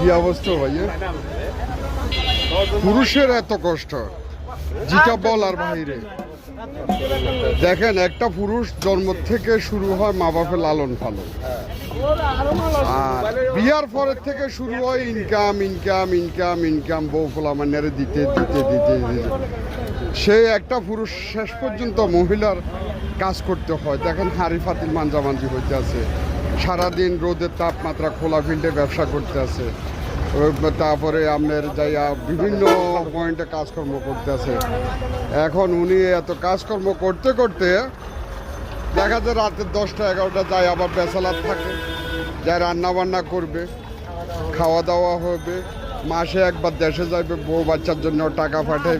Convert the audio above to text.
কি অবস্থা ভাইয়া, পুরুষের এত কষ্ট যেটা বলার বাইরে। দেখেন, একটা পুরুষ জন্ম থেকে শুরু হয় মা বাপের লালন পালন, আর বিয়ার পরের থেকে শুরু হয় ইনকাম ইনকাম ইনকাম ইনকাম, বউ ফোলামান্যারে দিতে দিতে দিতে দিতে সে একটা পুরুষ শেষ পর্যন্ত মহিলার কাজ করতে হয়। দেখেন, হাড়ি ফাতিল মাঞ্জামাঞ্জি হইতে আছে, সারাদিন রোদের তাপমাত্রা, খোলা ফিল্ডে ব্যবসা করতে আছে, তারপরে আপনার যাইয়া বিভিন্ন পয়েন্টে কাজকর্ম করতে আছে। এখন উনি এত কাজকর্ম করতে করতে দেখা যায় রাতের 10টা 11টা যায়, আবার বেসালাত থাকে, যা রান্না বান্না করবে, খাওয়া দাওয়া হবে, মাসে একবার দেশে যাবে, বউ বাচ্চার জন্য টাকা পাঠাবে।